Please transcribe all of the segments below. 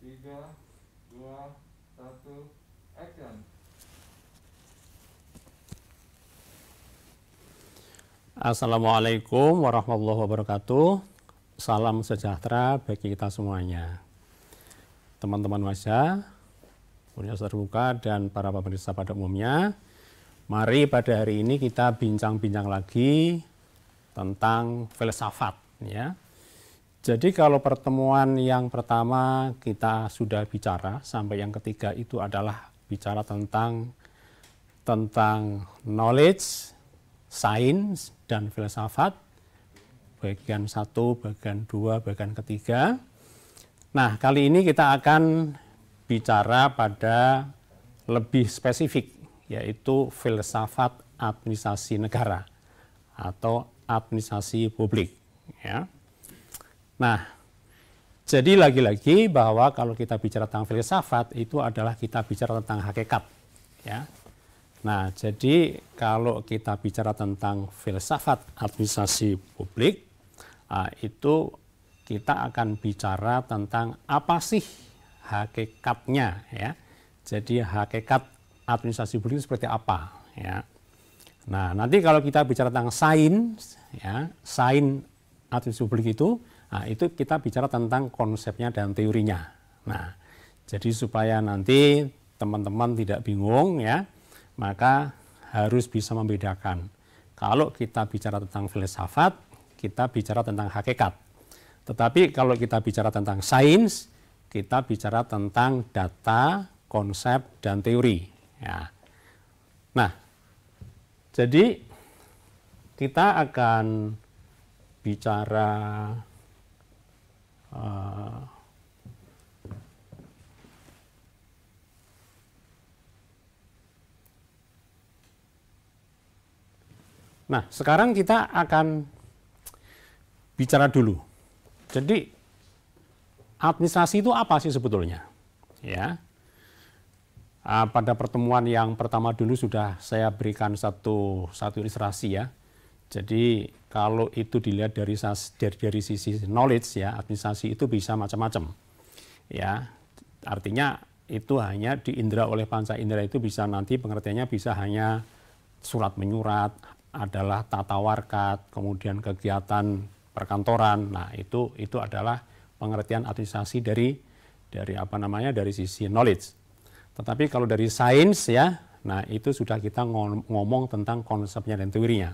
3, 2, 1, action. Assalamualaikum warahmatullahi wabarakatuh. Salam sejahtera bagi kita semuanya. Teman-teman Masya, Universitas Terbuka dan para pemirsa pada umumnya, mari pada hari ini kita bincang-bincang lagi tentang filsafat, ya. Jadi kalau pertemuan yang pertama kita sudah bicara sampai yang ketiga itu adalah bicara tentang knowledge, sains dan filsafat, bagian 1, bagian 2, bagian ketiga. Nah, kali ini kita akan bicara pada lebih spesifik, yaitu filsafat administrasi negara atau administrasi publik, ya. Nah, jadi lagi-lagi bahwa kalau kita bicara tentang filsafat itu adalah kita bicara tentang hakikat, ya. Nah, jadi kalau kita bicara tentang filsafat administrasi publik, itu kita akan bicara tentang apa sih hakikatnya, ya. Jadi hakikat administrasi publik itu seperti apa, ya. Nah, nanti kalau kita bicara tentang sains, ya, sains administrasi publik itu kita bicara tentang konsepnya dan teorinya. Nah, jadi supaya nanti teman-teman tidak bingung, ya, maka harus bisa membedakan. Kalau kita bicara tentang filsafat, kita bicara tentang hakikat. Tetapi kalau kita bicara tentang sains, kita bicara tentang data, konsep, dan teori. Ya. Nah, jadi kita akan bicara nah, sekarang kita akan bicara dulu. Jadi, administrasi itu apa sih sebetulnya? Ya, pada pertemuan yang pertama dulu sudah saya berikan satu ilustrasi, ya. Jadi, kalau itu dilihat dari sisi knowledge, ya, administrasi itu bisa macam-macam. Ya, artinya itu hanya diindra oleh panca indera itu bisa nanti pengertiannya bisa hanya surat menyurat, adalah tata warkat, kemudian kegiatan perkantoran. Nah, itu adalah pengertian administrasi dari dari sisi knowledge. Tetapi kalau dari sains, ya, nah itu sudah kita ngomong tentang konsepnya dan teorinya.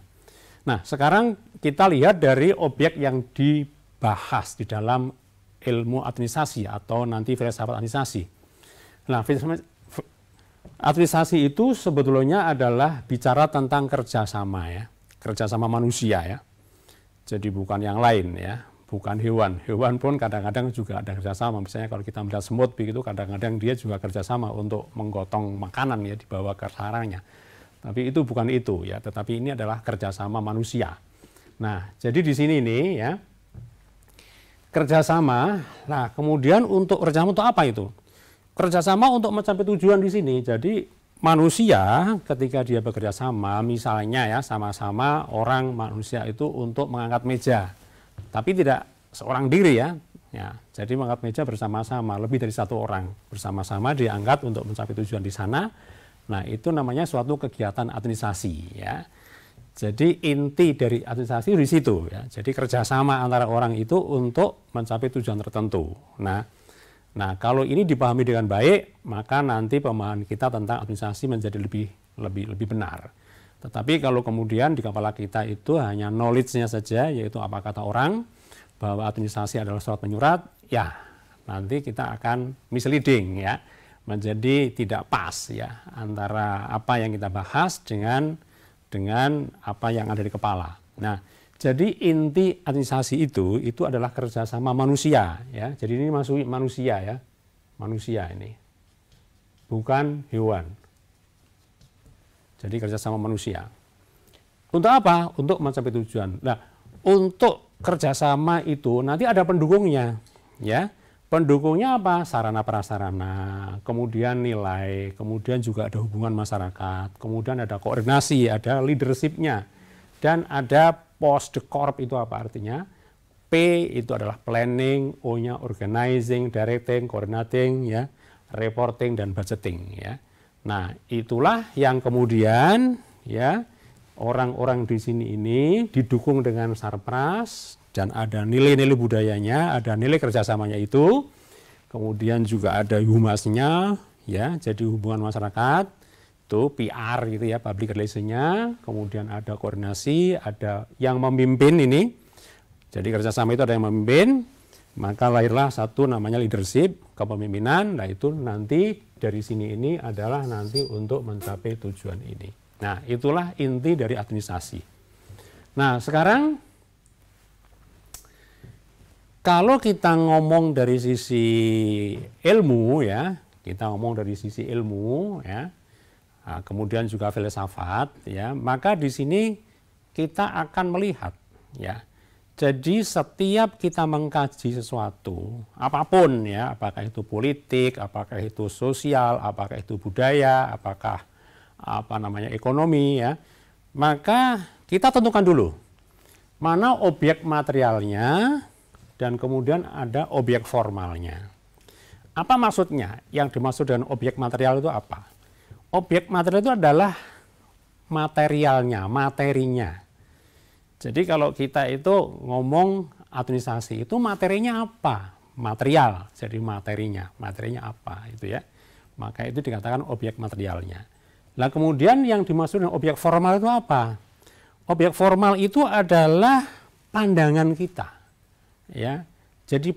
Nah, sekarang kita lihat dari objek yang dibahas di dalam ilmu administrasi atau nanti filsafat administrasi. Nah, administrasi itu sebetulnya adalah bicara tentang kerjasama, ya, kerjasama manusia, ya. Jadi bukan yang lain, ya, bukan hewan. Hewan pun kadang-kadang juga ada kerjasama. Misalnya kalau kita melihat semut begitu, kadang-kadang dia juga kerjasama untuk menggotong makanan, ya, dibawa ke sarangnya. Tapi itu bukan itu, ya, tetapi ini adalah kerjasama manusia. Nah, jadi di sini nih, ya, kerjasama. Nah, kemudian untuk kerjasama untuk apa itu? Kerjasama untuk mencapai tujuan di sini. Jadi manusia ketika dia bekerja sama, misalnya, ya, sama-sama orang manusia itu untuk mengangkat meja, tapi tidak seorang diri, ya. Ya, jadi mengangkat meja bersama-sama, lebih dari satu orang bersama-sama diangkat untuk mencapai tujuan di sana. Nah, itu namanya suatu kegiatan administrasi, ya. Jadi inti dari administrasi di situ, ya. Jadi kerjasama antara orang itu untuk mencapai tujuan tertentu. Nah, kalau ini dipahami dengan baik, maka nanti pemahaman kita tentang administrasi menjadi lebih benar. Tetapi kalau kemudian di kepala kita itu hanya knowledge-nya saja, yaitu apa kata orang, bahwa administrasi adalah surat menyurat, ya, nanti kita akan misleading, ya. Menjadi tidak pas, ya, antara apa yang kita bahas dengan apa yang ada di kepala. Nah, jadi inti administrasi itu adalah kerjasama manusia, ya. Jadi ini masuk manusia, ya, manusia ini, bukan hewan. Jadi kerjasama manusia. Untuk apa? Untuk mencapai tujuan. Nah, untuk kerjasama itu nanti ada pendukungnya, ya. Pendukungnya apa? Sarana prasarana, kemudian nilai, kemudian juga ada hubungan masyarakat, kemudian ada koordinasi, ada leadership-nya, dan ada post de corp itu apa artinya? P itu adalah planning, O-nya organizing, directing, coordinating, ya, reporting dan budgeting, ya. Nah, itulah yang kemudian, ya, orang-orang di sini ini didukung dengan Sarpras dan ada nilai-nilai budayanya, ada nilai kerjasamanya itu, kemudian juga ada humasnya, ya, jadi hubungan masyarakat, itu PR gitu ya, public relation-nya, kemudian ada koordinasi, ada yang memimpin ini, jadi kerjasama itu ada yang memimpin, maka lahirlah satu namanya leadership, kepemimpinan, nah itu nanti dari sini ini adalah nanti untuk mencapai tujuan ini. Nah, itulah inti dari administrasi. Nah, sekarang kalau kita ngomong dari sisi ilmu, ya, kita ngomong dari sisi ilmu, ya, nah, kemudian juga filsafat, ya, maka di sini kita akan melihat, ya. Jadi setiap kita mengkaji sesuatu, apapun, ya, apakah itu politik, apakah itu sosial, apakah itu budaya, apakah ekonomi, ya, maka kita tentukan dulu mana objek materialnya dan kemudian ada objek formalnya. Apa maksudnya? Yang dimaksud dengan objek material itu apa? Objek material itu adalah materialnya, materinya. Jadi kalau kita itu ngomong administrasi itu materinya apa? Material. Jadi materinya apa itu ya. Maka itu dikatakan objek materialnya. Nah, kemudian yang dimaksud dengan objek formal itu apa? Objek formal itu adalah pandangan kita. Ya. Jadi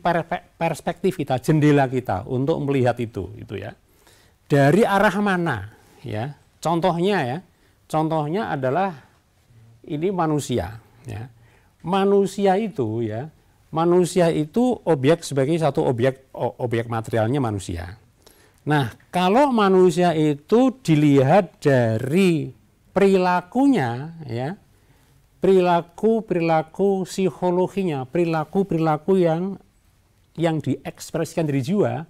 perspektif kita, jendela kita untuk melihat itu ya. Dari arah mana, ya? Contohnya adalah ini manusia. Ya. Manusia itu objek sebagai satu objek materialnya manusia. Nah, kalau manusia itu dilihat dari perilakunya, ya, perilaku psikologinya, perilaku yang diekspresikan dari jiwa,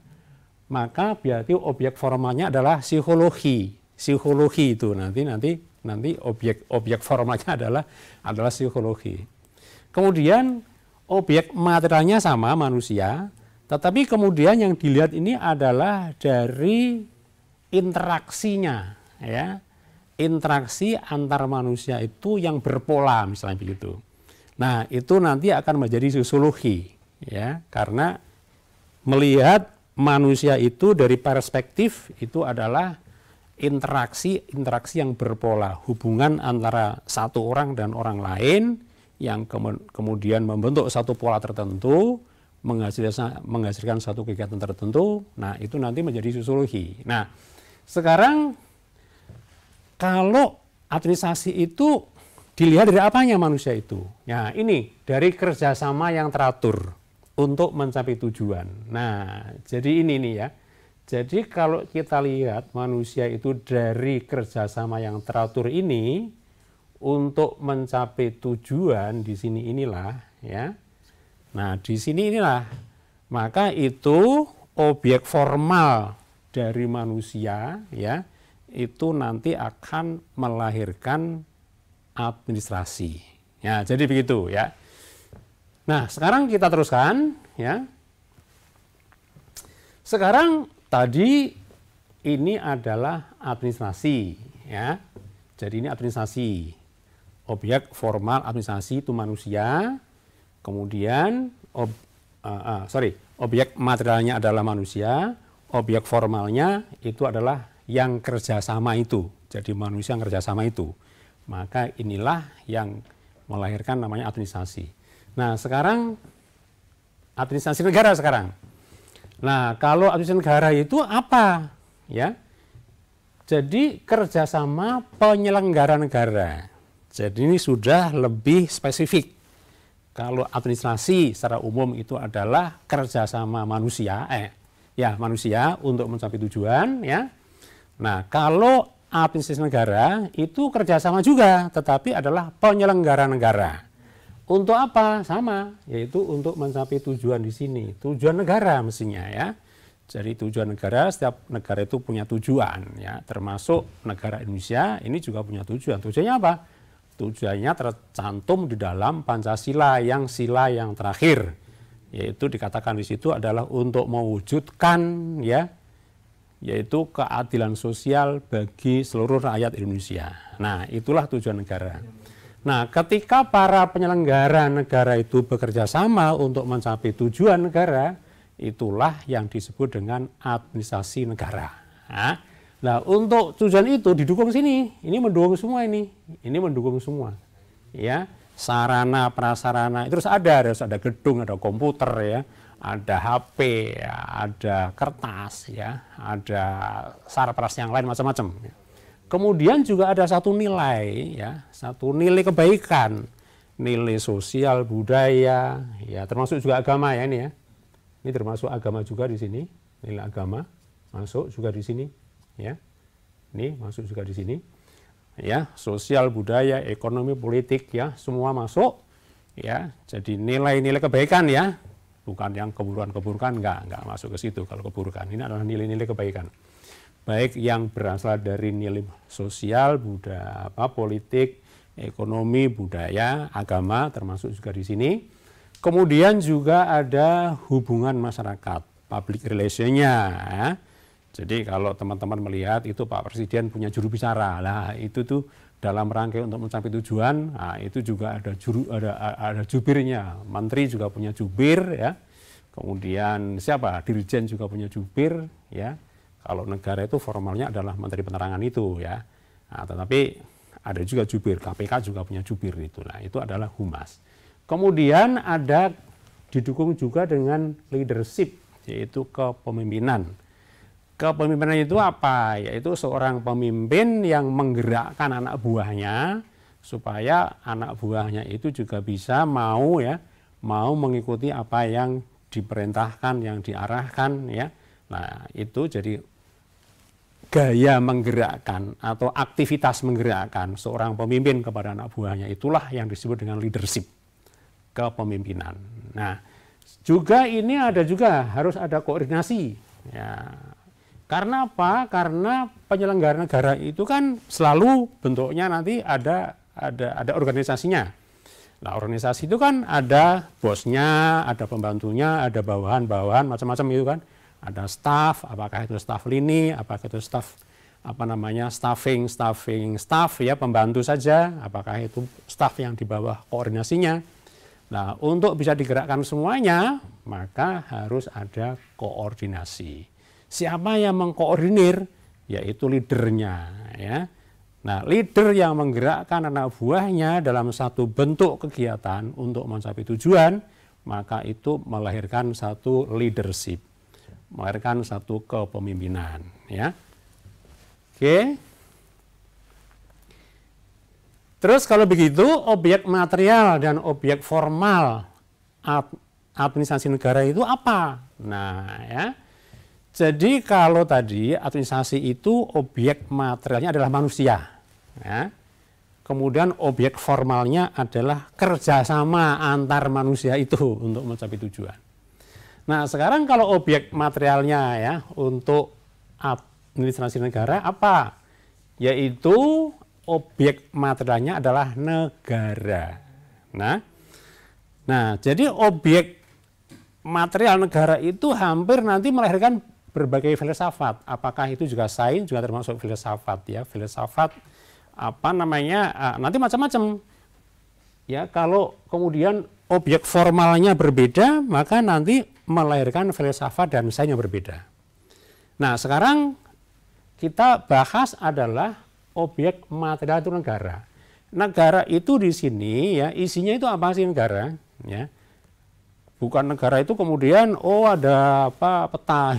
maka berarti objek formalnya adalah psikologi itu nanti objek formalnya adalah psikologi. Kemudian objek materialnya sama manusia, tetapi kemudian yang dilihat ini adalah dari interaksinya, ya, interaksi antar manusia itu yang berpola misalnya begitu. Nah, itu nanti akan menjadi sosiologi, ya, karena melihat manusia itu dari perspektif itu adalah interaksi yang berpola, hubungan antara satu orang dan orang lain yang kemudian membentuk satu pola tertentu, menghasilkan satu kegiatan tertentu. Nah, itu nanti menjadi sosiologi. Nah, sekarang kalau administrasi itu dilihat dari apanya manusia itu? Nah, ini dari kerjasama yang teratur untuk mencapai tujuan. Nah, jadi ini nih ya. Jadi kalau kita lihat manusia itu dari kerjasama yang teratur ini untuk mencapai tujuan di sini inilah, ya. Nah, di sini inilah, maka itu objek formal dari manusia, ya, itu nanti akan melahirkan administrasi. Ya, jadi begitu, ya. Nah, sekarang kita teruskan, ya. Sekarang tadi ini adalah administrasi, ya. Jadi ini administrasi. Objek formal administrasi itu manusia. Kemudian objek materialnya adalah manusia. Objek formalnya itu adalah yang kerjasama itu. Jadi manusia yang kerjasama itu. Maka inilah yang melahirkan namanya administrasi. Nah, sekarang administrasi negara sekarang. Nah, kalau administrasi negara itu apa? Ya, jadi kerjasama penyelenggara negara. Jadi ini sudah lebih spesifik. Kalau administrasi secara umum itu adalah kerjasama manusia, manusia untuk mencapai tujuan, ya. Nah, kalau administrasi negara itu kerjasama juga, tetapi adalah penyelenggara negara. Untuk apa? Sama, yaitu untuk mencapai tujuan di sini. Tujuan negara mestinya, ya. Jadi tujuan negara, setiap negara itu punya tujuan, ya. Termasuk negara Indonesia ini juga punya tujuan. Tujuannya apa? tujuannya tercantum di dalam Pancasila yang sila yang terakhir, yaitu dikatakan di situ adalah untuk mewujudkan ya, yaitu keadilan sosial bagi seluruh rakyat Indonesia. Nah, itulah tujuan negara. Nah, ketika para penyelenggara negara itu bekerja sama untuk mencapai tujuan negara, itulah yang disebut dengan administrasi negara. Nah, untuk tujuan itu didukung sini, ini mendukung semua ini mendukung semua. Ya, sarana prasarana itu harus ada gedung, ada komputer ya, ada HP, ya, ada kertas ya, ada sarpras yang lain macam-macam. Kemudian juga ada satu nilai ya, satu nilai kebaikan, nilai sosial, budaya, ya termasuk juga agama ya ini ya. Ini termasuk agama juga di sini, nilai agama masuk juga di sini ya. Ini masuk juga di sini. Ya, sosial, budaya, ekonomi, politik ya, semua masuk ya. Jadi nilai-nilai kebaikan ya. Bukan yang keburukan-keburukan enggak masuk ke situ kalau keburukan. Ini adalah nilai-nilai kebaikan. Baik yang berasal dari nilai sosial, budaya, politik, ekonomi, budaya, agama termasuk juga di sini. Kemudian juga ada hubungan masyarakat, public relation-nya. Ya. Jadi kalau teman-teman melihat itu Pak Presiden punya juru bicara, lah itu tuh dalam rangka untuk mencapai tujuan, nah, itu juga ada jubirnya, menteri juga punya jubir ya. Kemudian siapa? Dirjen juga punya jubir ya. Kalau negara itu formalnya adalah Menteri Penerangan itu ya. Nah, tetapi ada juga jubir, KPK juga punya jubir itu. Nah, itu adalah humas. Kemudian ada didukung juga dengan leadership, yaitu kepemimpinan. Kepemimpinan itu apa? Yaitu seorang pemimpin yang menggerakkan anak buahnya supaya anak buahnya itu juga bisa mau mengikuti apa yang diperintahkan, yang diarahkan ya. Nah, itu jadi gaya menggerakkan atau aktivitas menggerakkan seorang pemimpin kepada anak buahnya, itulah yang disebut dengan leadership, kepemimpinan. Nah, juga ini harus ada koordinasi ya. Karena apa? Karena penyelenggara negara itu kan selalu bentuknya nanti ada organisasinya. Nah, organisasi itu kan ada bosnya, ada pembantunya, ada bawahan-bawahan macam-macam itu kan. Ada staf, apakah itu staf lini, apakah itu staf staff ya, pembantu saja, apakah itu staf yang di bawah koordinasinya. Nah, untuk bisa digerakkan semuanya, maka harus ada koordinasi. Siapa yang mengkoordinir? Yaitu leadernya ya. Nah, leader yang menggerakkan anak buahnya dalam satu bentuk kegiatan untuk mencapai tujuan, maka itu melahirkan satu leadership, melahirkan satu kepemimpinan ya. Oke. Terus kalau begitu objek material dan objek formal administrasi negara itu apa? Nah ya. Jadi kalau tadi administrasi itu objek materialnya adalah manusia ya. Kemudian objek formalnya adalah kerjasama antar manusia itu untuk mencapai tujuan. Nah, sekarang kalau objek materialnya ya untuk administrasi negara apa? Yaitu objek materialnya adalah negara. Nah, jadi objek material negara itu hampir nanti melahirkan berbagai filsafat. Apakah itu juga sains, juga termasuk filsafat ya. Filsafat nanti macam-macam. Ya, kalau kemudian objek formalnya berbeda, maka nanti melahirkan filsafat dan sains yang berbeda. Nah, sekarang kita bahas adalah objek material itu negara. Negara itu di sini ya, isinya itu apa sih negara? Ya. Bukan negara itu kemudian ada peta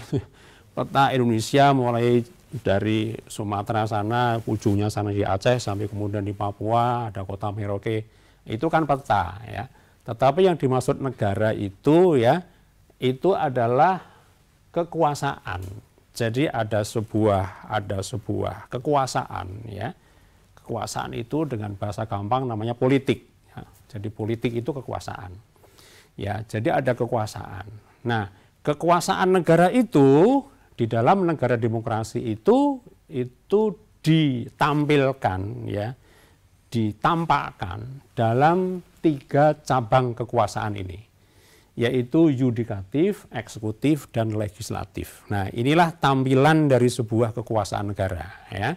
Indonesia mulai dari Sumatera sana, ujungnya sana di Aceh sampai kemudian di Papua ada kota Merauke. Itu kan peta ya. Tetapi yang dimaksud negara itu ya, itu adalah kekuasaan. Jadi ada sebuah kekuasaan ya. Kekuasaan itu dengan bahasa gampang namanya politik ya. Jadi politik itu kekuasaan. Ya, jadi ada kekuasaan. Nah, kekuasaan negara itu di dalam negara demokrasi itu ditampilkan ya ditampakkan dalam 3 cabang kekuasaan ini, yaitu yudikatif, eksekutif, dan legislatif. Nah, inilah tampilan dari sebuah kekuasaan negara, ya.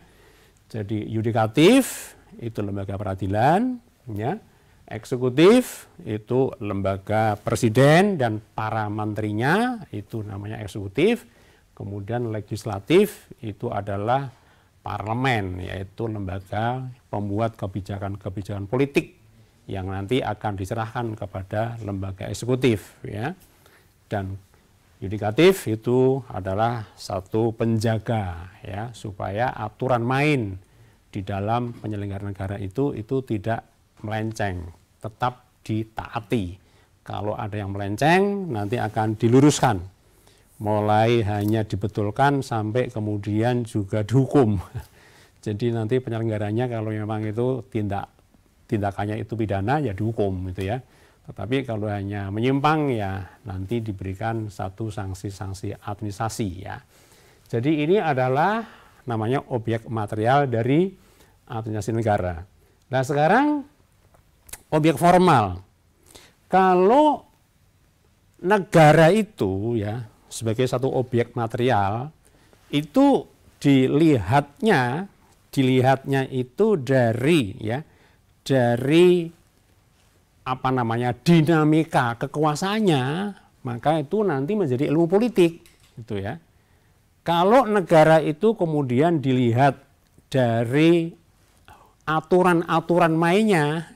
Jadi yudikatif itu lembaga peradilan, ya. Eksekutif itu lembaga presiden dan para menterinya, itu namanya eksekutif. Kemudian legislatif itu adalah parlemen, yaitu lembaga pembuat kebijakan-kebijakan politik yang nanti akan diserahkan kepada lembaga eksekutif, ya. Dan yudikatif itu adalah satu penjaga, ya, supaya aturan main di dalam penyelenggaraan negara itu tidak melenceng, tetap ditaati. Kalau ada yang melenceng nanti akan diluruskan, mulai hanya dibetulkan sampai kemudian juga dihukum. Jadi nanti penyelenggaranya kalau memang itu tindakannya itu pidana, ya dihukum gitu ya. Tetapi kalau hanya menyimpang, ya nanti diberikan satu sanksi-sanksi administrasi, ya. Jadi ini adalah namanya objek material dari administrasi negara. Nah, sekarang objek formal. Kalau negara itu, ya, sebagai satu objek material itu dilihatnya itu dari, ya, dari apa namanya dinamika kekuasaannya, maka itu nanti menjadi ilmu politik, gitu ya. Kalau negara itu kemudian dilihat dari aturan-aturan mainnya,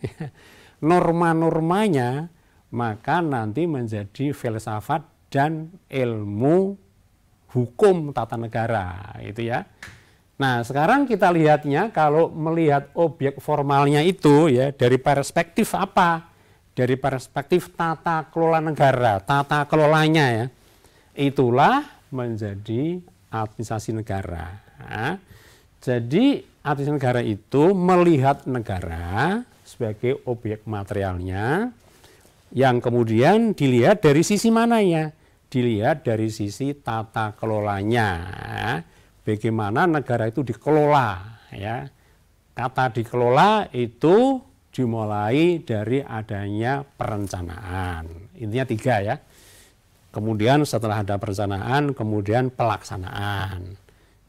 norma-normanya, maka nanti menjadi filsafat dan ilmu hukum tata negara, itu ya. Nah, sekarang kita lihatnya, kalau melihat objek formalnya itu, ya, dari perspektif apa? Dari perspektif tata kelola negara, tata kelolanya, ya. Itulah menjadi administrasi negara. Nah, jadi administrasi negara itu melihat negara sebagai objek materialnya, yang kemudian dilihat dari sisi mana, ya? Dilihat dari sisi tata kelolanya. Bagaimana negara itu dikelola, ya. Kata dikelola itu dimulai dari adanya perencanaan. Intinya 3, ya. Kemudian setelah ada perencanaan, kemudian pelaksanaan.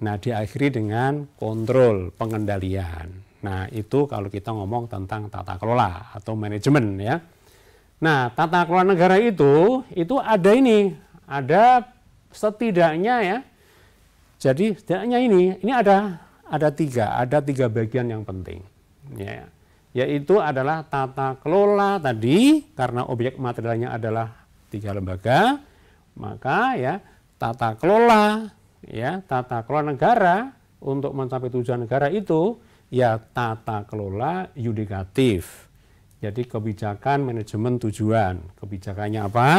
Nah, diakhiri dengan kontrol, pengendalian. Nah, itu kalau kita ngomong tentang tata kelola atau manajemen, ya. Nah, tata kelola negara itu ada ini, ada setidaknya, ya. Jadi setidaknya ini ada 3 bagian yang penting, ya. Yaitu adalah tata kelola tadi, karena objek materialnya adalah 3 lembaga, maka, ya, tata kelola, ya, tata kelola negara untuk mencapai tujuan negara itu, ya, tata kelola yudikatif. Jadi kebijakan manajemen tujuan, kebijakannya apa,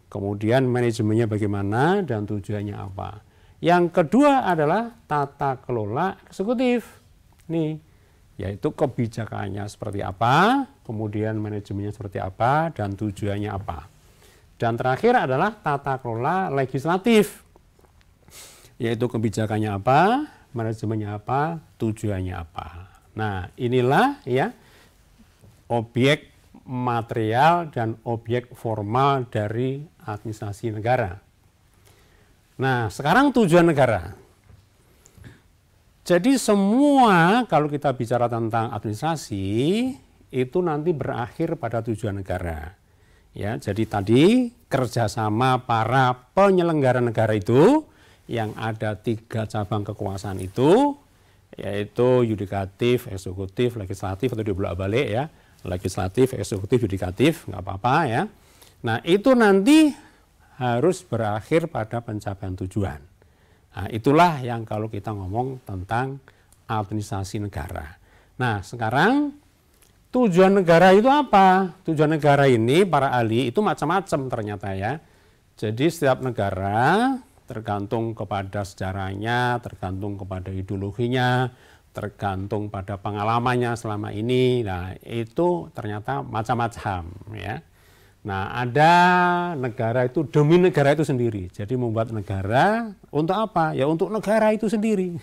kemudian manajemennya bagaimana, dan tujuannya apa. Yang kedua adalah tata kelola eksekutif, nih, yaitu kebijakannya seperti apa, kemudian manajemennya seperti apa, dan tujuannya apa. Dan terakhir adalah tata kelola legislatif, yaitu kebijakannya apa, manajemennya apa, tujuannya apa. Nah, inilah, ya, objek material dan objek formal dari administrasi negara. Nah, sekarang tujuan negara. Jadi semua kalau kita bicara tentang administrasi itu nanti berakhir pada tujuan negara. Ya, jadi tadi kerjasama para penyelenggara negara itu yang ada 3 cabang kekuasaan itu, yaitu yudikatif, eksekutif, legislatif, atau dibolak-balik, ya, legislatif, eksekutif, yudikatif, nggak apa-apa, ya. Nah, itu nanti harus berakhir pada pencapaian tujuan. Nah, itulah yang kalau kita ngomong tentang administrasi negara. Nah, sekarang tujuan negara itu apa? Tujuan negara ini para ahli itu macam-macam ternyata, ya. Jadi setiap negara tergantung kepada sejarahnya, tergantung kepada ideologinya, tergantung pada pengalamannya selama ini. Nah, itu ternyata macam-macam, ya. Nah, ada negara itu demi negara itu sendiri. Jadi membuat negara untuk apa? Ya untuk negara itu sendiri.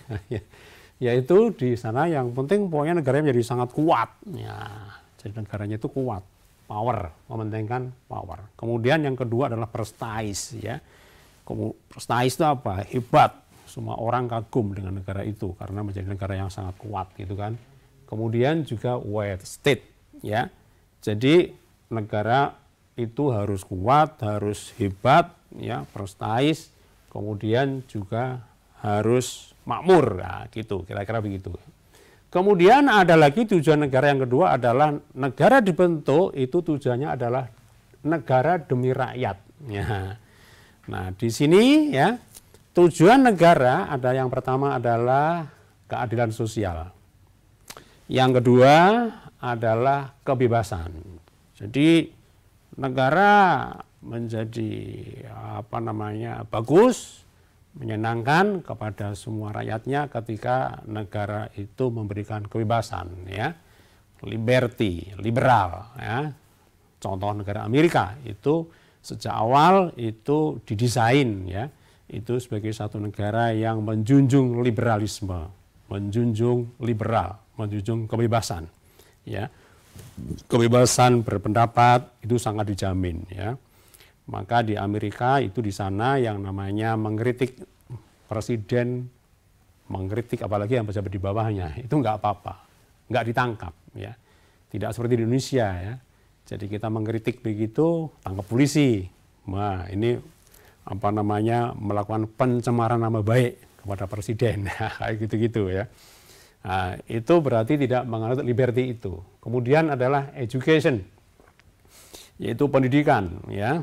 Yaitu di sana yang penting pokoknya negaranya menjadi sangat kuat. Ya, jadi negaranya itu kuat, power, mementingkan power. Kemudian yang kedua adalah prestige, ya. Prestige itu apa? Hebat. Semua orang kagum dengan negara itu karena menjadi negara yang sangat kuat, gitu kan. Kemudian juga wealth state, ya. Jadi negara itu harus kuat, harus hebat, ya, prestige. Kemudian juga harus makmur, nah, gitu, kira-kira begitu. Kemudian ada lagi tujuan negara yang kedua adalah negara dibentuk itu tujuannya adalah negara demi rakyat. Ya. Nah, di sini ya tujuan negara ada yang pertama adalah keadilan sosial. Yang kedua adalah kebebasan. Jadi negara menjadi bagus, menyenangkan kepada semua rakyatnya ketika negara itu memberikan kebebasan, ya, liberty, liberal, ya. Contoh negara Amerika itu sejak awal itu didesain, ya, itu sebagai satu negara yang menjunjung liberalisme, menjunjung liberal, menjunjung kebebasan, ya. Kebebasan berpendapat itu sangat dijamin, ya. Maka di Amerika itu di sana yang namanya mengkritik presiden, mengkritik apalagi yang pejabat di bawahnya, itu nggak apa-apa, nggak ditangkap, ya. Tidak seperti di Indonesia, ya. Jadi kita mengkritik begitu, tangkap polisi. Nah, ini melakukan pencemaran nama baik kepada presiden, kayak gitu-gitu, ya. Nah, itu berarti tidak menganut liberty itu. Kemudian adalah education, yaitu pendidikan, ya.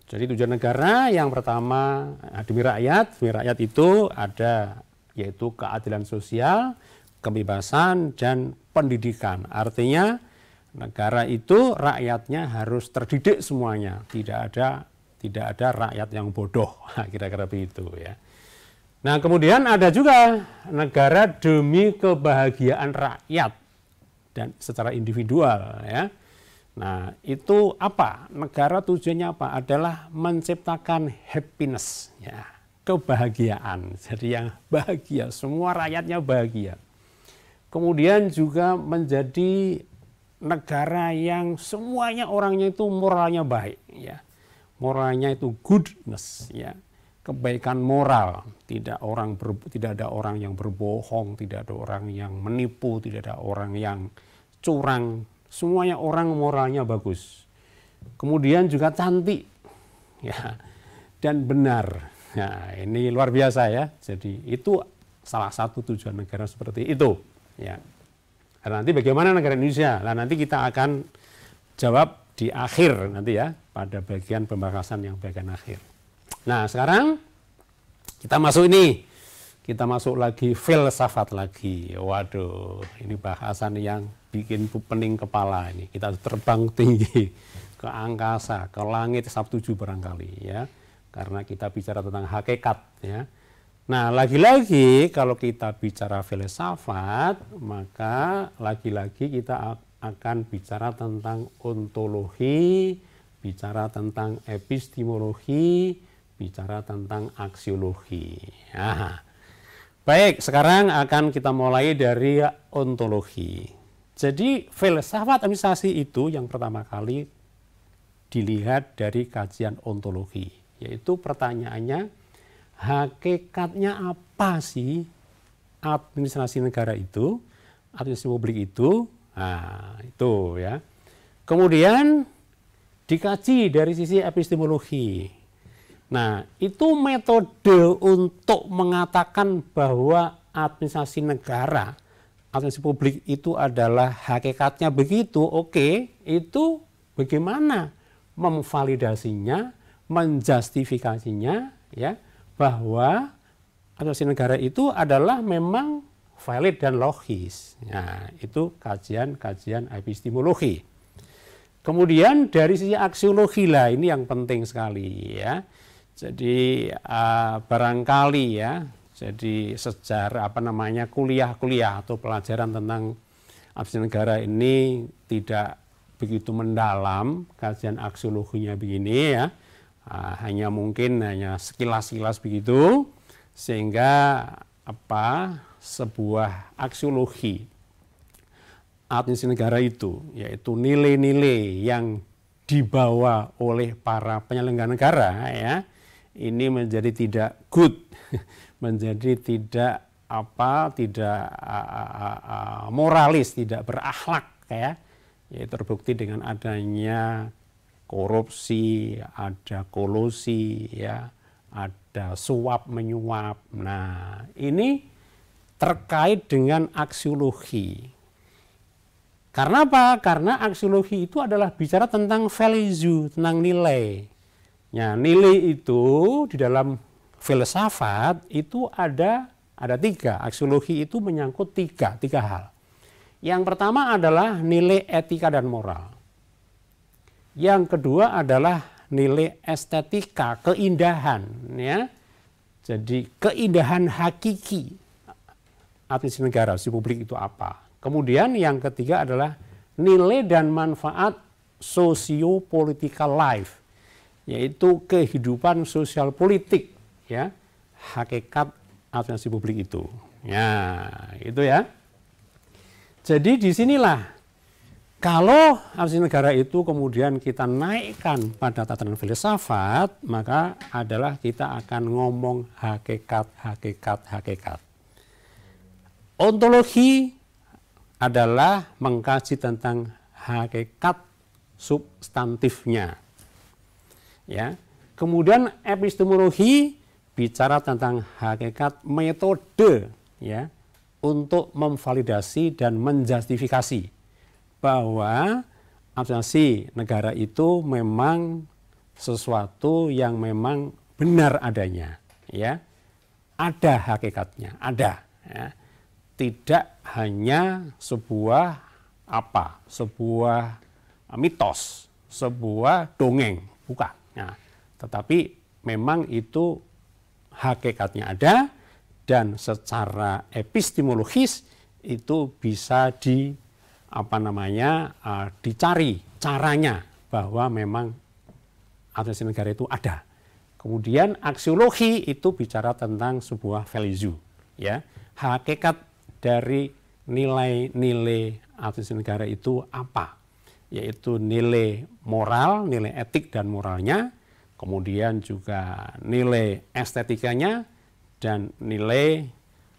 Jadi tujuan negara yang pertama demi rakyat itu ada yaitu keadilan sosial, kebebasan dan pendidikan. Artinya negara itu rakyatnya harus terdidik semuanya, tidak ada rakyat yang bodoh, kira-kira begitu, ya. Nah, kemudian ada juga negara demi kebahagiaan rakyat dan secara individual, ya. Nah, itu apa? Negara tujuannya apa? Adalah menciptakan happiness, ya, kebahagiaan. Jadi yang bahagia, semua rakyatnya bahagia. Kemudian juga menjadi negara yang semuanya orangnya itu moralnya baik, ya. Moralnya itu goodness, ya. Kebaikan moral, tidak ada orang yang berbohong, tidak ada orang yang menipu, tidak ada orang yang curang. Semuanya orang moralnya bagus. Kemudian juga cantik, ya, dan benar. Nah, ini luar biasa, ya. Jadi itu salah satu tujuan negara seperti itu, ya. Dan nanti bagaimana negara Indonesia? Nah, nanti kita akan jawab di akhir nanti, ya, pada bagian pembahasan yang bagian akhir. Nah, sekarang kita masuk lagi filsafat lagi. Waduh, ini bahasan yang bikin pening kepala ini. Kita terbang tinggi ke angkasa, ke langit Sabtu barangkali, ya. Karena kita bicara tentang hakikat, ya. Nah, lagi-lagi kalau kita bicara filsafat, maka lagi-lagi kita akan bicara tentang ontologi, bicara tentang epistemologi, bicara tentang aksiologi. Nah, baik, sekarang akan kita mulai dari ontologi. Jadi filsafat administrasi itu yang pertama kali dilihat dari kajian ontologi, yaitu pertanyaannya hakikatnya apa sih administrasi negara itu, administrasi publik itu. Nah, itu, ya. Kemudian dikaji dari sisi epistemologi. Nah, itu metode untuk mengatakan bahwa administrasi negara, administrasi publik itu adalah hakikatnya begitu. Oke, itu bagaimana memvalidasinya, menjustifikasinya, ya, bahwa administrasi negara itu adalah memang valid dan logis. Nah, itu kajian epistemologi. Kemudian dari sisi aksiologi lah, ini yang penting sekali, ya. Jadi barangkali, ya, jadi sejarah kuliah atau pelajaran tentang administrasi negara ini tidak begitu mendalam kajian aksiologinya begini, ya. Hanya mungkin sekilas-kilas begitu, sehingga sebuah aksiologi administrasi negara itu, yaitu nilai-nilai yang dibawa oleh para penyelenggara negara, ya, ini menjadi tidak good, menjadi tidak moralis, tidak berakhlak, ya, yaitu terbukti dengan adanya korupsi, ada kolusi, ya, ada suap menyuap. Nah, ini terkait dengan aksiologi. Karena apa? Karena aksiologi itu adalah bicara tentang value, tentang nilai. Ya, nilai itu di dalam filsafat itu ada 3. Aksiologi itu menyangkut tiga hal. Yang pertama adalah nilai etika dan moral. Yang kedua adalah nilai estetika, keindahan, ya. Jadi keindahan hakiki administrasi negara, si publik itu apa? Kemudian yang ketiga adalah nilai dan manfaat socio-political life, yaitu kehidupan sosial politik, ya, hakikat administrasi publik itu. Ya, itu ya. Jadi disinilah kalau administrasi negara itu kemudian kita naikkan pada tatanan filsafat, maka adalah kita akan ngomong hakikat. Ontologi adalah mengkaji tentang hakikat substantifnya. Ya. Kemudian epistemologi bicara tentang hakikat metode, ya, untuk memvalidasi dan menjustifikasi bahwa administrasi negara itu memang sesuatu yang memang benar adanya, ya. Ada hakikatnya, ada, ya. Tidak hanya sebuah mitos, sebuah dongeng, bukan. Nah, tetapi memang itu hakikatnya ada dan secara epistemologis itu bisa dicari caranya bahwa memang administrasi negara itu ada. Kemudian aksiologi itu bicara tentang sebuah value, ya, hakikat dari nilai-nilai administrasi negara itu apa? Yaitu nilai moral, nilai etik dan moralnya, kemudian juga nilai estetikanya, dan nilai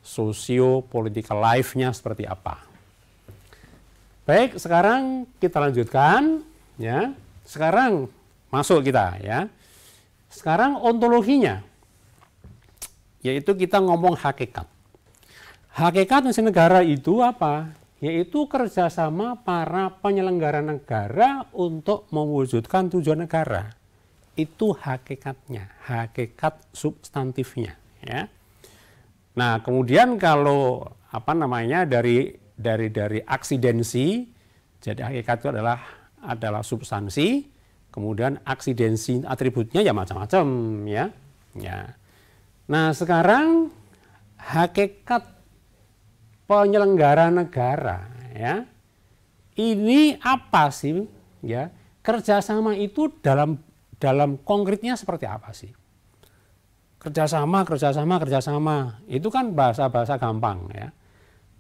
socio-political life-nya seperti apa. Baik, sekarang kita lanjutkan, ya. Sekarang masuk kita, ya. Sekarang ontologinya, yaitu kita ngomong hakikat. Hakikat administrasi negara itu apa? Yaitu kerjasama para penyelenggara negara untuk mewujudkan tujuan negara. Itu hakikatnya, hakikat substantifnya, ya. Nah, kemudian kalau dari aksidensi, jadi hakikat itu adalah substansi, kemudian aksidensi atributnya ya macam-macam, ya. Nah, sekarang hakikat penyelenggara negara, ya, ini apa sih, ya? Kerjasama itu dalam konkretnya seperti apa sih? Kerjasama itu kan bahasa gampang, ya.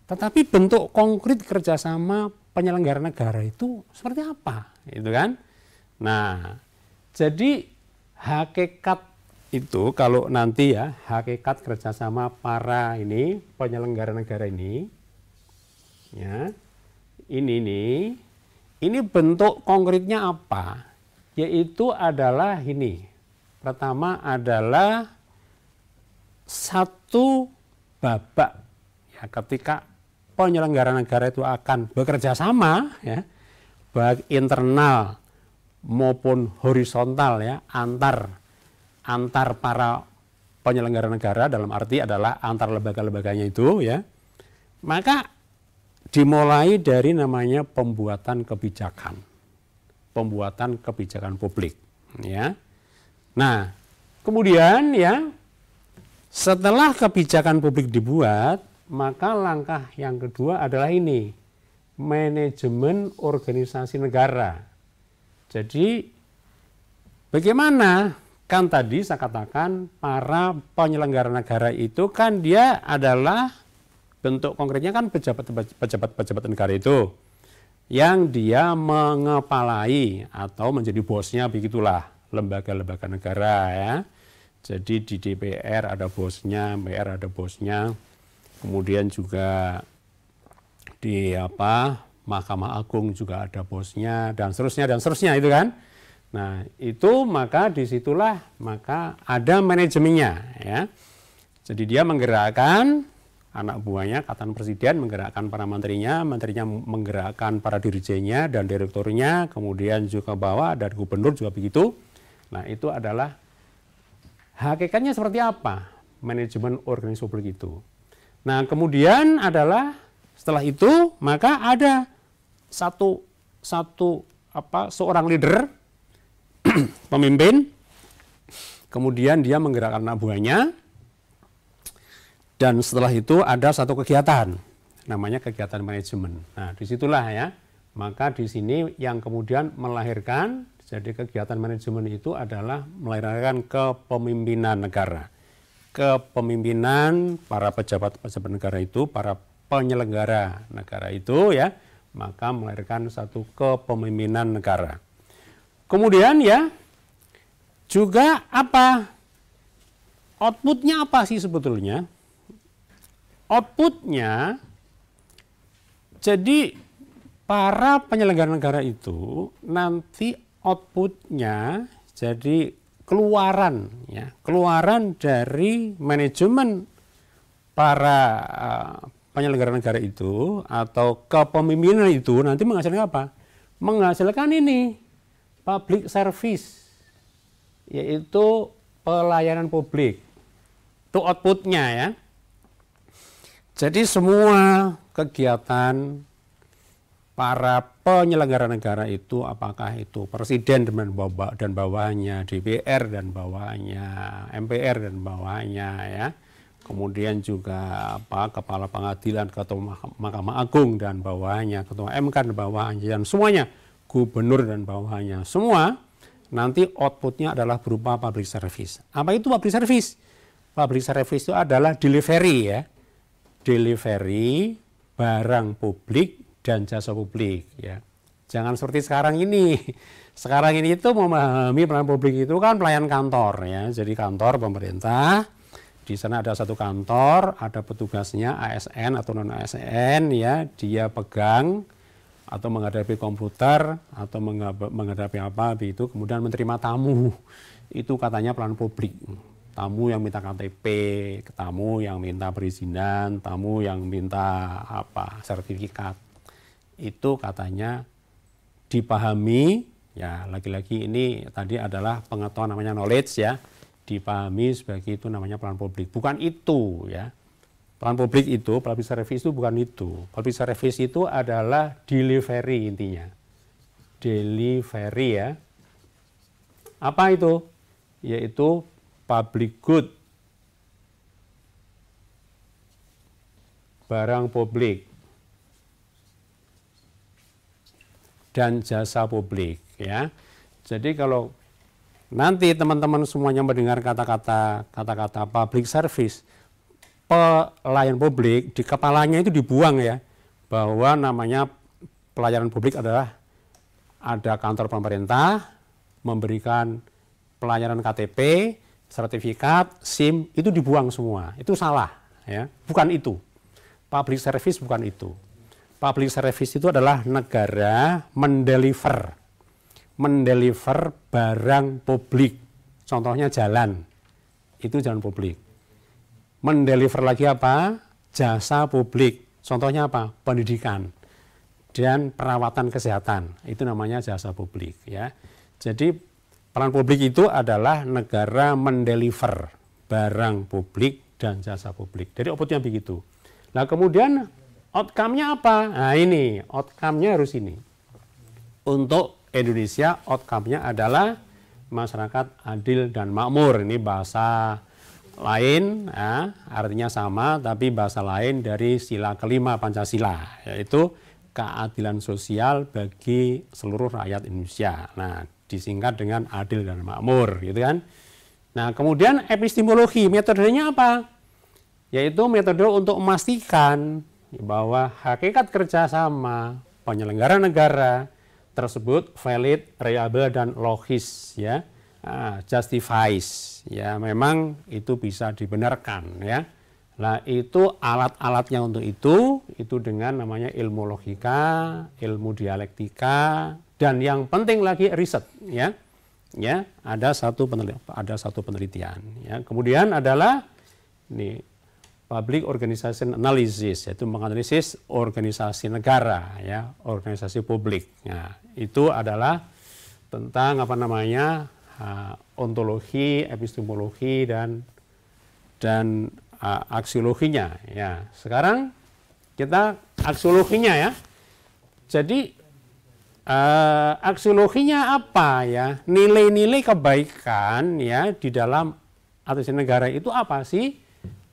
Tetapi bentuk konkret kerjasama penyelenggara negara itu seperti apa, itu kan? Nah, jadi hakikat itu kalau nanti, ya, hakikat kerjasama para penyelenggara negara ini, ya, ini bentuk konkretnya apa? Yaitu adalah ini. Pertama adalah satu babak, ya, ketika penyelenggara negara itu akan bekerja sama, ya, baik internal maupun horizontal, ya, antar para penyelenggara negara, dalam arti adalah antar lembaga-lembaganya itu, ya, maka dimulai dari namanya pembuatan kebijakan publik, ya. Nah, kemudian, ya, setelah kebijakan publik dibuat, maka langkah yang kedua adalah ini, manajemen organisasi negara. Jadi bagaimana? Kan tadi saya katakan para penyelenggara negara itu kan dia adalah bentuk konkretnya kan pejabat negara itu yang dia mengepalai atau menjadi bosnya, begitulah lembaga-lembaga negara ya. Jadi di DPR ada bosnya, MPR ada bosnya, kemudian juga di Mahkamah Agung juga ada bosnya, dan seterusnya itu kan. Nah itu maka disitulah maka ada manajemennya ya. Jadi dia menggerakkan anak buahnya, katakan presiden menggerakkan para menterinya menggerakkan para dirjennya dan direkturnya, kemudian juga bawah dan gubernur juga begitu. Nah itu adalah hakikatnya seperti apa manajemen organisasi publik itu. Nah kemudian adalah setelah itu maka ada seorang leader pemimpin, kemudian dia menggerakkan anak buahnya, dan setelah itu ada satu kegiatan namanya kegiatan manajemen. Nah disitulah ya, maka di sini yang kemudian melahirkan, jadi kegiatan manajemen itu adalah melahirkan kepemimpinan negara, kepemimpinan para pejabat-pejabat negara itu, para penyelenggara negara itu ya, maka melahirkan satu kepemimpinan negara. Kemudian ya juga apa? Outputnya apa sih sebetulnya? Outputnya jadi para penyelenggara negara itu nanti outputnya jadi keluaran ya, keluaran dari manajemen para penyelenggara negara itu atau kepemimpinan itu nanti menghasilkan apa? Menghasilkan ini public service, yaitu pelayanan publik. Itu outputnya ya. Jadi semua kegiatan para penyelenggara negara itu, apakah itu presiden dan bawahnya, DPR dan bawahnya, MPR dan bawahnya ya, kemudian juga kepala pengadilan, ketua Mahkamah Agung dan bawahnya, ketua MK dan bawahnya, dan semuanya, gubernur dan bawahnya, semua nanti outputnya adalah berupa public service. Apa itu public service? Public service itu adalah delivery ya, delivery barang publik dan jasa publik ya. Jangan seperti sekarang ini. Sekarang ini itu memahami pelayanan publik itu kan pelayan kantor ya. Jadi kantor pemerintah, di sana ada satu kantor, ada petugasnya ASN atau non ASN ya, dia pegang atau menghadapi komputer atau menghadapi apa itu, kemudian menerima tamu. Itu katanya pelayanan publik. Tamu yang minta KTP, tamu yang minta perizinan, tamu yang minta sertifikat. Itu katanya dipahami ya, lagi-lagi ini tadi adalah pengetahuan namanya knowledge ya, dipahami sebagai itu namanya pelayanan publik. Bukan itu ya. Pelayanan publik itu, public service itu bukan itu. Public service itu adalah delivery intinya. Delivery ya. Apa itu? Yaitu public good. Barang publik. Dan jasa publik ya. Jadi kalau nanti teman-teman semuanya mendengar kata-kata public service, pelayan publik, di kepalanya itu dibuang ya, bahwa namanya pelayanan publik adalah ada kantor pemerintah memberikan pelayanan KTP, sertifikat, SIM, itu dibuang semua. Itu salah ya, bukan itu. Public service bukan itu. Public service itu adalah negara mendeliver barang publik. Contohnya jalan. Itu jalan publik. Mendeliver lagi apa? Jasa publik. Contohnya apa? Pendidikan dan perawatan kesehatan. Itu namanya jasa publik ya. Jadi peran publik itu adalah negara mendeliver barang publik dan jasa publik. Jadi outputnya begitu. Nah kemudian outcome-nya apa? Nah ini, outcome-nya harus ini. Untuk Indonesia, outcome-nya adalah masyarakat adil dan makmur. Ini bahasa lain, ya, artinya sama, tapi bahasa lain dari sila kelima Pancasila, yaitu keadilan sosial bagi seluruh rakyat Indonesia. Nah, disingkat dengan adil dan makmur, gitu kan. Nah, kemudian epistemologi, metodenya apa? yaitu metode untuk memastikan bahwa hakikat kerjasama penyelenggara negara tersebut valid, reliable, dan logis, ya, justifies, ya, memang itu bisa dibenarkan, ya. Nah, itu alat-alatnya untuk itu dengan namanya ilmu logika, ilmu dialektika, dan yang penting lagi riset, ya. Ya, ada satu penelitian, ya. Kemudian adalah ini public organization analysis, yaitu menganalisis organisasi negara, ya, organisasi publik. Nah, itu adalah tentang apa namanya ontologi, epistemologi, dan aksiologinya, ya. Sekarang kita aksiologinya, ya. Jadi aksiologinya apa, ya? Nilai-nilai kebaikan, ya, di dalam administrasi negara itu apa sih?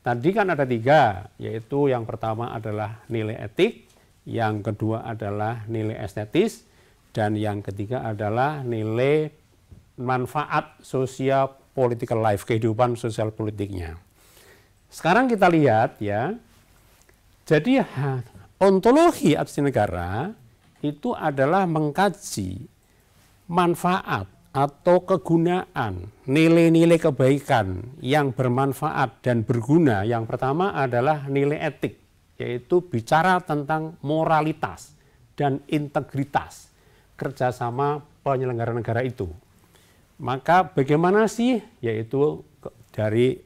Tadi kan ada 3, yaitu yang pertama adalah nilai etik, yang kedua adalah nilai estetis, dan yang ketiga adalah nilai manfaat sosial political life, kehidupan sosial politiknya. Sekarang kita lihat, ya, jadi ontologi administrasi negara itu adalah mengkaji manfaat atau kegunaan, nilai-nilai kebaikan yang bermanfaat dan berguna. Yang pertama adalah nilai etik, yaitu bicara tentang moralitas dan integritas kerjasama penyelenggara negara itu. Maka bagaimana sih, yaitu dari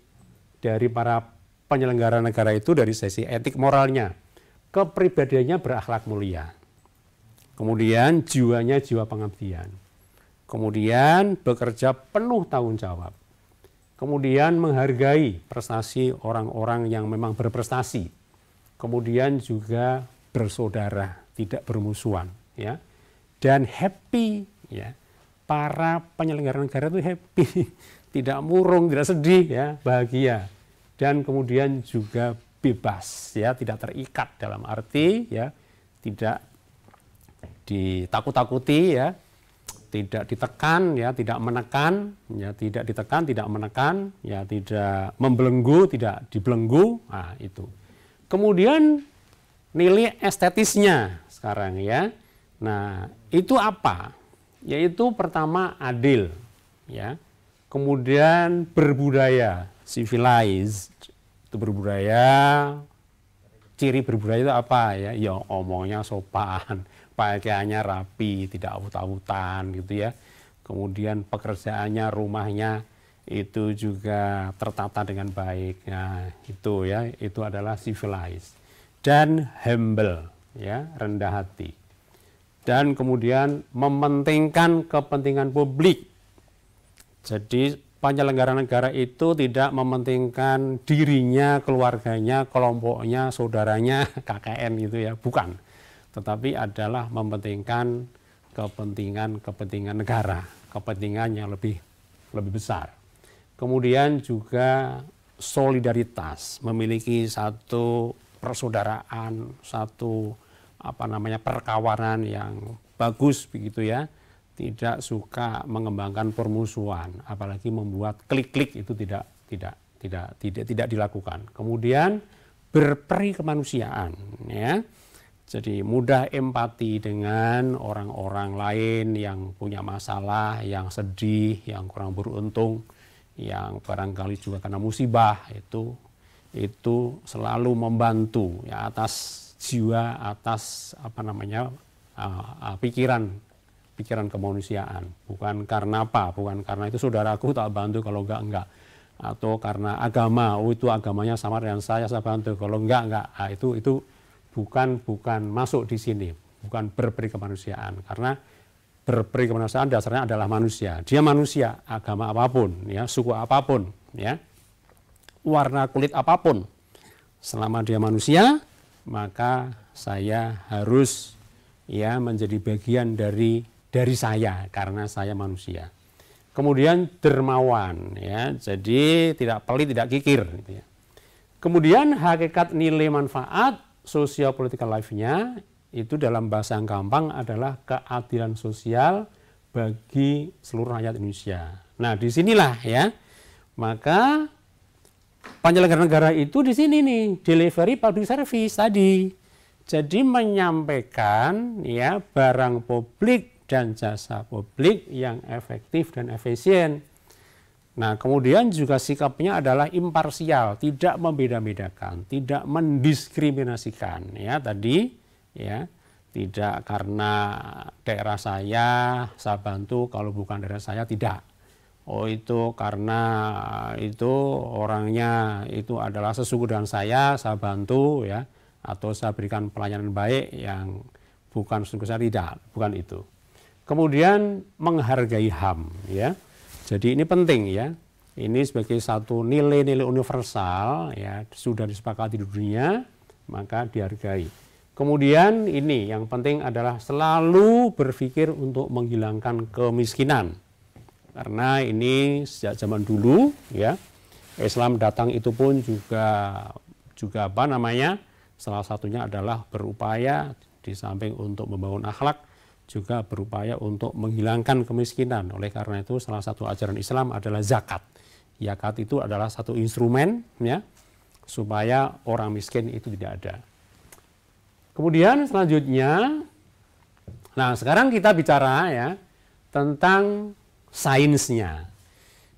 para penyelenggara negara itu dari sisi etik moralnya, kepribadiannya berakhlak mulia, kemudian jiwanya jiwa pengabdian, kemudian bekerja penuh tanggung jawab, kemudian menghargai prestasi orang-orang yang memang berprestasi, kemudian juga bersaudara, tidak bermusuhan, ya, dan happy, ya. Para penyelenggara negara itu happy, tidak murung, tidak sedih, ya, bahagia, dan kemudian juga bebas, ya, tidak terikat dalam arti, ya, tidak ditakut-takuti, ya, tidak ditekan, ya, tidak menekan, ya, tidak ditekan, tidak menekan, ya, tidak membelenggu, tidak dibelenggu. Nah, itu. Kemudian nilai estetisnya sekarang, ya. Nah, itu apa? Yaitu pertama adil, ya. Kemudian berbudaya, civilized. Itu berbudaya. Ciri berbudaya itu apa, ya? Ya, omongnya sopan, pakaiannya rapi, tidak awut-awutan, gitu, ya. Kemudian pekerjaannya, rumahnya itu juga tertata dengan baik. Nah, itu, ya, itu adalah civilized. Dan humble, ya, rendah hati. Dan kemudian mementingkan kepentingan publik. Jadi penyelenggara negara itu tidak mementingkan dirinya, keluarganya, kelompoknya, saudaranya, KKN gitu, ya, bukan. Tetapi adalah mementingkan kepentingan negara, kepentingan yang lebih besar. Kemudian juga solidaritas, memiliki satu persaudaraan, satu perkawanan yang bagus, begitu, ya. Tidak suka mengembangkan permusuhan, apalagi membuat klik-klik, itu tidak dilakukan. Kemudian berperi kemanusiaan, ya. Jadi mudah empati dengan orang-orang lain yang punya masalah, yang sedih, yang kurang beruntung, yang barangkali juga karena musibah, itu selalu membantu, ya, atas jiwa, atas pikiran kemanusiaan. Bukan karena apa? Bukan karena itu saudaraku tak bantu, kalau enggak. Atau karena agama, itu agamanya sama dengan saya bantu, kalau enggak. Nah, itu bukan masuk di sini, bukan berperi kemanusiaan. Karena berperi kemanusiaan dasarnya adalah manusia. Dia manusia, agama apapun, ya, suku apapun, ya, warna kulit apapun. Selama dia manusia, maka saya harus, ya, menjadi bagian dari saya karena saya manusia. Kemudian dermawan, ya, jadi tidak pelit, tidak kikir, gitu, ya. Kemudian hakikat nilai manfaat sosial political life-nya itu dalam bahasa yang gampang adalah keadilan sosial bagi seluruh rakyat Indonesia. Nah, disinilah, ya, maka penyelenggara negara itu di sini nih, delivery public service tadi. Jadi menyampaikan ya barang publik dan jasa publik yang efektif dan efisien. Nah, kemudian juga sikapnya adalah imparsial, tidak membeda-bedakan, tidak mendiskriminasikan ya tadi ya. Tidak karena daerah saya bantu, kalau bukan daerah saya tidak. Oh itu karena itu orangnya itu adalah sesuku dengan saya bantu ya. Atau saya berikan pelayanan baik yang bukan sesuku saya, tidak, bukan itu. Kemudian menghargai HAM ya. Jadi ini penting ya. Ini sebagai satu nilai-nilai universal ya, sudah disepakati di dunia, maka dihargai. Kemudian ini yang penting adalah selalu berpikir untuk menghilangkan kemiskinan. Karena ini sejak zaman dulu ya, Islam datang itu pun juga apa namanya? Salah satunya adalah berupaya di samping untuk membangun akhlak, juga berupaya untuk menghilangkan kemiskinan. Oleh karena itu salah satu ajaran Islam adalah zakat. Zakat itu adalah satu instrumen ya, supaya orang miskin itu tidak ada. Kemudian selanjutnya, nah sekarang kita bicara ya tentang sainsnya.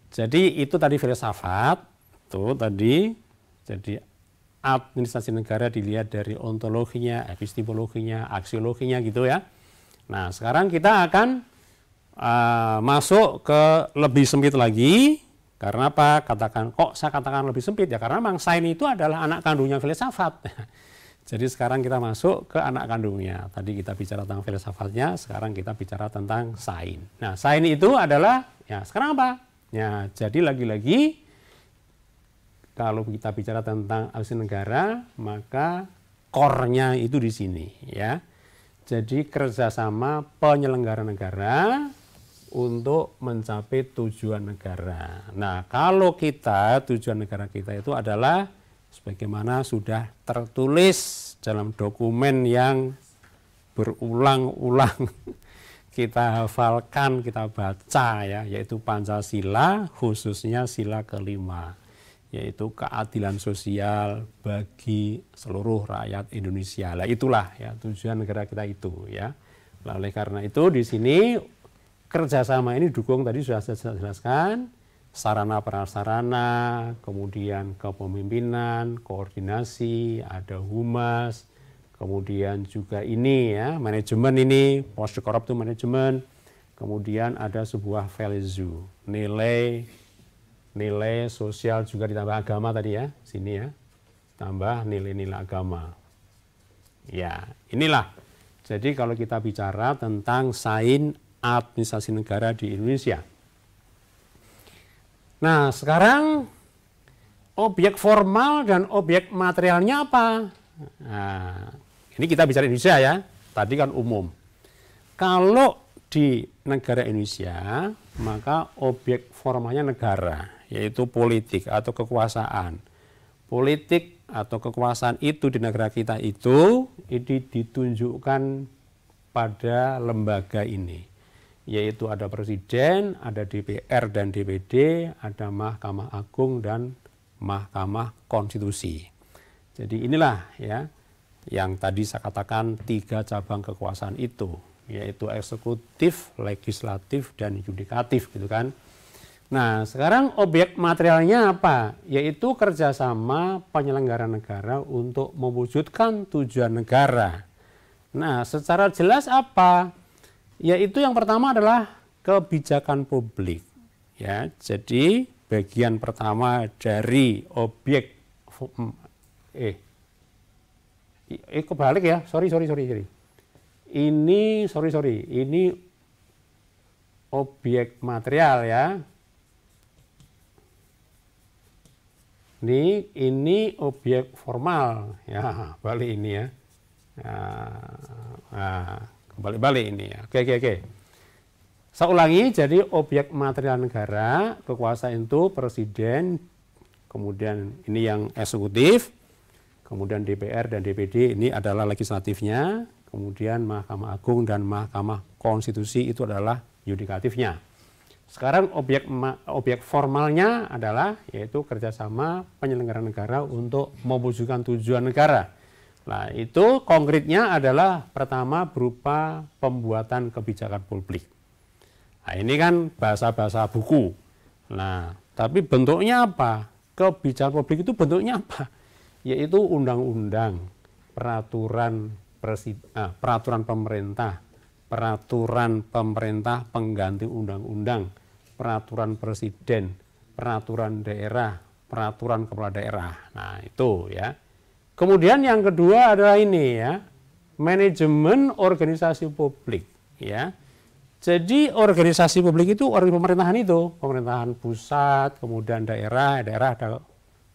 Jadi itu tadi filsafat, tuh tadi, jadi administrasi negara dilihat dari ontologinya, epistemologinya, aksiologinya gitu ya. Nah sekarang kita akan masuk ke lebih sempit lagi. Karena apa? Kok saya katakan lebih sempit ya? Karena memang sains itu adalah anak kandungnya filsafat. Jadi sekarang kita masuk ke anak kandungnya. Tadi kita bicara tentang filsafatnya, sekarang kita bicara tentang sains. Nah, sains itu adalah, ya sekarang apa? Ya, jadi lagi-lagi, kalau kita bicara tentang administrasi negara, maka core-nya itu di sini. Ya. Jadi kerjasama penyelenggara negara untuk mencapai tujuan negara. Nah, kalau kita, tujuan negara kita itu adalah sebagaimana sudah tertulis dalam dokumen yang berulang-ulang kita hafalkan, kita baca ya, yaitu Pancasila, khususnya sila kelima, yaitu keadilan sosial bagi seluruh rakyat Indonesia. Lah itulah ya tujuan negara kita itu ya. Nah, oleh karena itu di sini kerjasama ini dukung tadi sudah saya jelaskan. Sarana prasarana, kemudian kepemimpinan, koordinasi, ada humas, kemudian juga ini ya manajemen ini, post corrupt manajemen, kemudian ada sebuah value, nilai sosial juga ditambah agama tadi ya, sini ya, tambah nilai-nilai agama. Ya inilah, jadi kalau kita bicara tentang sains administrasi negara di Indonesia. Nah, sekarang objek formal dan objek materialnya apa? Nah, ini kita bicara Indonesia ya, tadi kan umum. Kalau di negara Indonesia, maka objek formalnya negara, yaitu politik atau kekuasaan. Politik atau kekuasaan itu di negara kita itu ditunjukkan pada lembaga ini. Yaitu ada presiden, ada DPR dan DPD, ada Mahkamah Agung dan Mahkamah Konstitusi. Jadi inilah ya yang tadi saya katakan 3 cabang kekuasaan itu, yaitu eksekutif, legislatif, dan yudikatif gitu kan. Nah sekarang objek materialnya apa? Yaitu kerjasama penyelenggara negara untuk mewujudkan tujuan negara. Nah secara jelas apa? Yaitu yang pertama adalah kebijakan publik. Ya, jadi bagian pertama dari objek kebalik ya. Sorry. Ini ini objek material ya. Ini objek formal ya, balik ini ya. Balik ini ya. Oke. Saya ulangi, jadi objek material negara, kekuasaan itu presiden, kemudian ini yang eksekutif, kemudian DPR dan DPD ini adalah legislatifnya, kemudian Mahkamah Agung dan Mahkamah Konstitusi itu adalah yudikatifnya. Sekarang objek formalnya adalah yaitu kerjasama penyelenggara negara untuk mewujudkan tujuan negara. Nah, itu konkretnya adalah pertama berupa pembuatan kebijakan publik. Nah, ini kan bahasa-bahasa buku. Nah, tapi bentuknya apa? Kebijakan publik itu bentuknya apa? Yaitu undang-undang, peraturan pemerintah, peraturan pemerintah pengganti undang-undang, peraturan presiden, peraturan daerah, peraturan kepala daerah. Nah, itu ya. Kemudian yang kedua adalah ini ya, manajemen organisasi publik ya. Jadi organisasi publik itu pemerintahan itu, pemerintahan pusat, kemudian daerah ada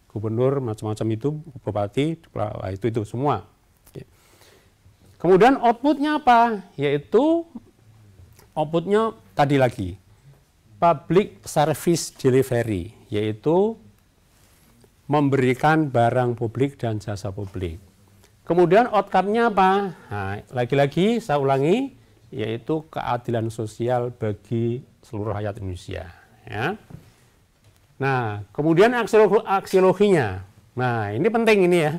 gubernur macam-macam itu, bupati, itu semua. Kemudian outputnya apa? Yaitu outputnya tadi lagi, public service delivery, yaitu memberikan barang publik dan jasa publik. Kemudian outcome-nya apa? Nah, lagi-lagi saya ulangi, yaitu keadilan sosial bagi seluruh rakyat Indonesia. Ya. Nah, kemudian aksiologinya. Nah, ini penting ini ya.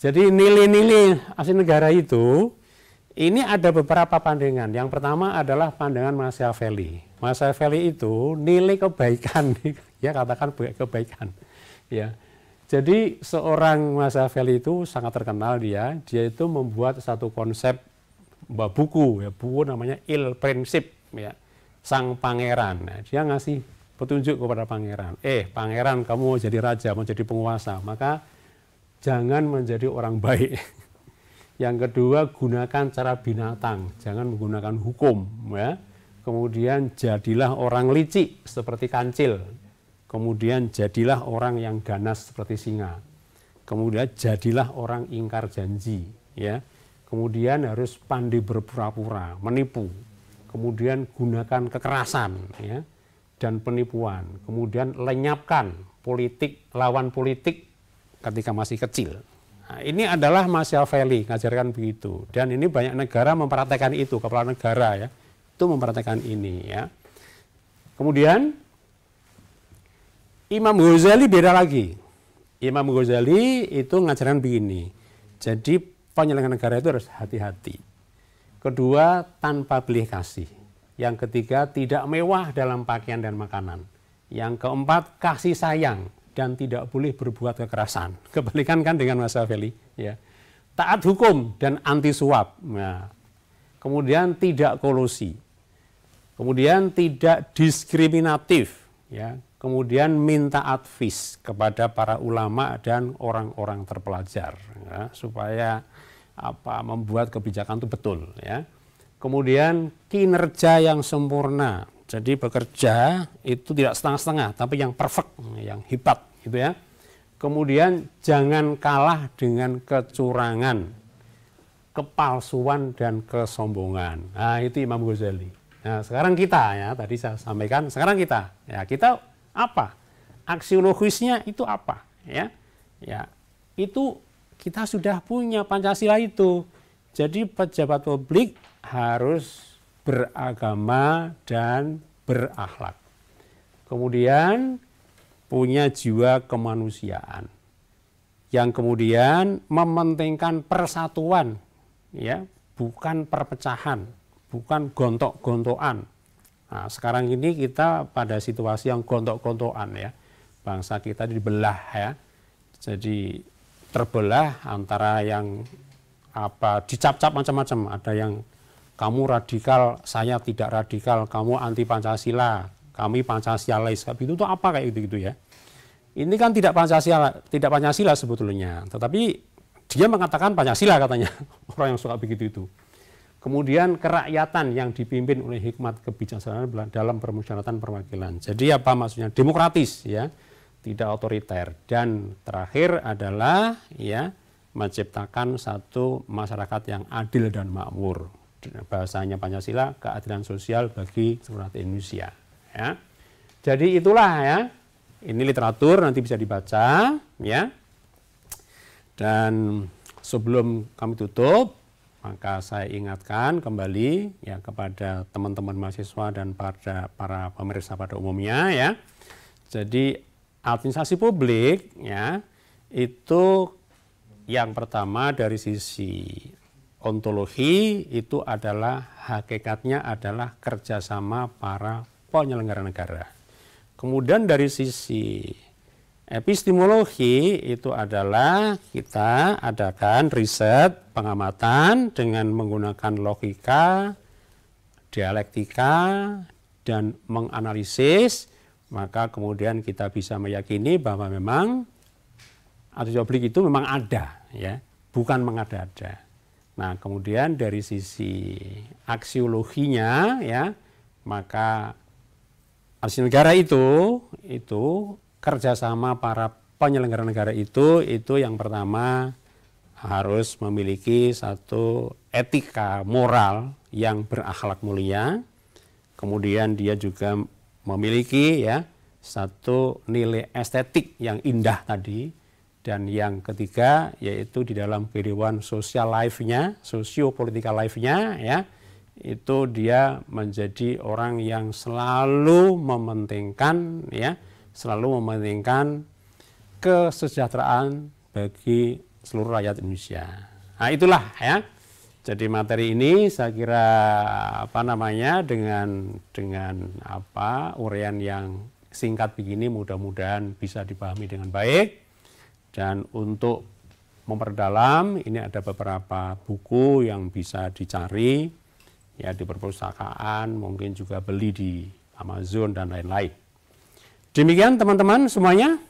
Jadi nilai-nilai asli negara itu, ini ada beberapa pandangan. Yang pertama adalah pandangan Machiavelli. Machiavelli itu nilai kebaikan, ya katakan kebaikan. Ya. Jadi seorang Machiavelli itu sangat terkenal dia itu membuat satu konsep buku namanya Il Principe ya, sang pangeran. Nah, dia ngasih petunjuk kepada pangeran. Pangeran, kamu mau jadi raja, mau jadi penguasa, maka jangan menjadi orang baik. Yang kedua, gunakan cara binatang, jangan menggunakan hukum ya. Kemudian jadilah orang licik seperti kancil. Kemudian jadilah orang yang ganas seperti singa. Kemudian jadilah orang ingkar janji ya. Kemudian harus pandai berpura-pura, menipu. Kemudian gunakan kekerasan ya, dan penipuan. Kemudian lenyapkan lawan politik ketika masih kecil. Nah, ini adalah Machiavelli, ngajarkan begitu. Dan ini banyak negara mempraktekkan itu, kepala negara ya, itu mempraktekkan ini ya. Kemudian Imam Ghazali beda lagi. Imam Ghazali itu ngajarkan begini. Jadi penyelenggara negara itu harus hati-hati. Kedua, tanpa benih kasih. Yang ketiga, tidak mewah dalam pakaian dan makanan. Yang keempat, kasih sayang dan tidak boleh berbuat kekerasan. Kebalikan kan dengan Machiavelli. Ya. Taat hukum dan anti suap. Nah, kemudian tidak kolusi. Kemudian tidak diskriminatif. Ya. Kemudian minta advice kepada para ulama dan orang-orang terpelajar ya, supaya membuat kebijakan itu betul ya. Kemudian kinerja yang sempurna. Jadi bekerja itu tidak setengah-setengah tapi yang perfect, yang hebat gitu ya. Kemudian jangan kalah dengan kecurangan, kepalsuan dan kesombongan. Nah, itu Imam Ghazali. Nah, sekarang kita ya, tadi saya sampaikan, sekarang kita apa? Aksiologisnya itu apa? Ya, itu kita sudah punya Pancasila itu. Jadi pejabat publik harus beragama dan berakhlak. Kemudian punya jiwa kemanusiaan. Yang kemudian mementingkan persatuan, ya, bukan perpecahan, bukan gontok-gontokan. Nah, sekarang ini kita pada situasi yang gontok-gontokan ya. Bangsa kita dibelah ya. Jadi terbelah antara yang dicap-cap macam-macam. Ada yang kamu radikal, saya tidak radikal, kamu anti Pancasila, kami Pancasialais. Itu tuh apa kayak gitu ya. Ini kan tidak Pancasila sebetulnya, tetapi dia mengatakan Pancasila katanya. Orang yang suka begitu itu. Kemudian kerakyatan yang dipimpin oleh hikmat kebijaksanaan dalam permusyawaratan perwakilan. Jadi apa maksudnya? Demokratis ya, tidak otoriter. Dan terakhir adalah ya menciptakan satu masyarakat yang adil dan makmur. Bahasanya Pancasila, keadilan sosial bagi seluruh rakyat Indonesia. Ya. Jadi itulah ya. Ini literatur nanti bisa dibaca ya. Dan sebelum kami tutup, Maka saya ingatkan kembali ya kepada teman-teman mahasiswa dan pada para pemirsa pada umumnya ya. Jadi administrasi publik ya itu yang pertama dari sisi ontologi itu adalah hakikatnya adalah kerjasama para penyelenggara negara. Kemudian dari sisi epistemologi itu adalah kita adakan riset, pengamatan dengan menggunakan logika, dialektika, dan menganalisis, maka kemudian kita bisa meyakini bahwa memang administrasi publik itu memang ada, ya, bukan mengada-ada. Nah, kemudian dari sisi aksiologinya, ya, maka administrasi negara itu kerjasama para penyelenggara negara itu yang pertama harus memiliki satu etika moral yang berakhlak mulia, kemudian dia juga memiliki ya satu nilai estetik yang indah tadi, dan yang ketiga yaitu di dalam kehidupan social life-nya, socio-political life-nya ya, itu dia menjadi orang yang selalu mementingkan kesejahteraan bagi seluruh rakyat Indonesia. Nah, itulah ya. Jadi materi ini saya kira dengan uraian yang singkat begini mudah-mudahan bisa dipahami dengan baik. Dan untuk memperdalam ini ada beberapa buku yang bisa dicari ya di perpustakaan, mungkin juga beli di Amazon dan lain-lain. Demikian teman-teman semuanya,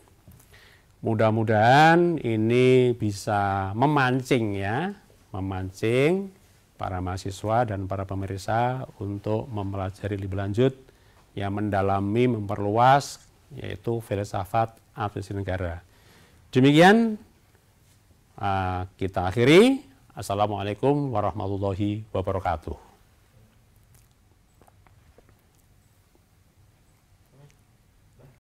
mudah-mudahan ini bisa memancing para mahasiswa dan para pemirsa untuk mempelajari lebih lanjut, ya, mendalami, memperluas, yaitu filsafat administrasi negara. Demikian kita akhiri. Assalamualaikum warahmatullahi wabarakatuh.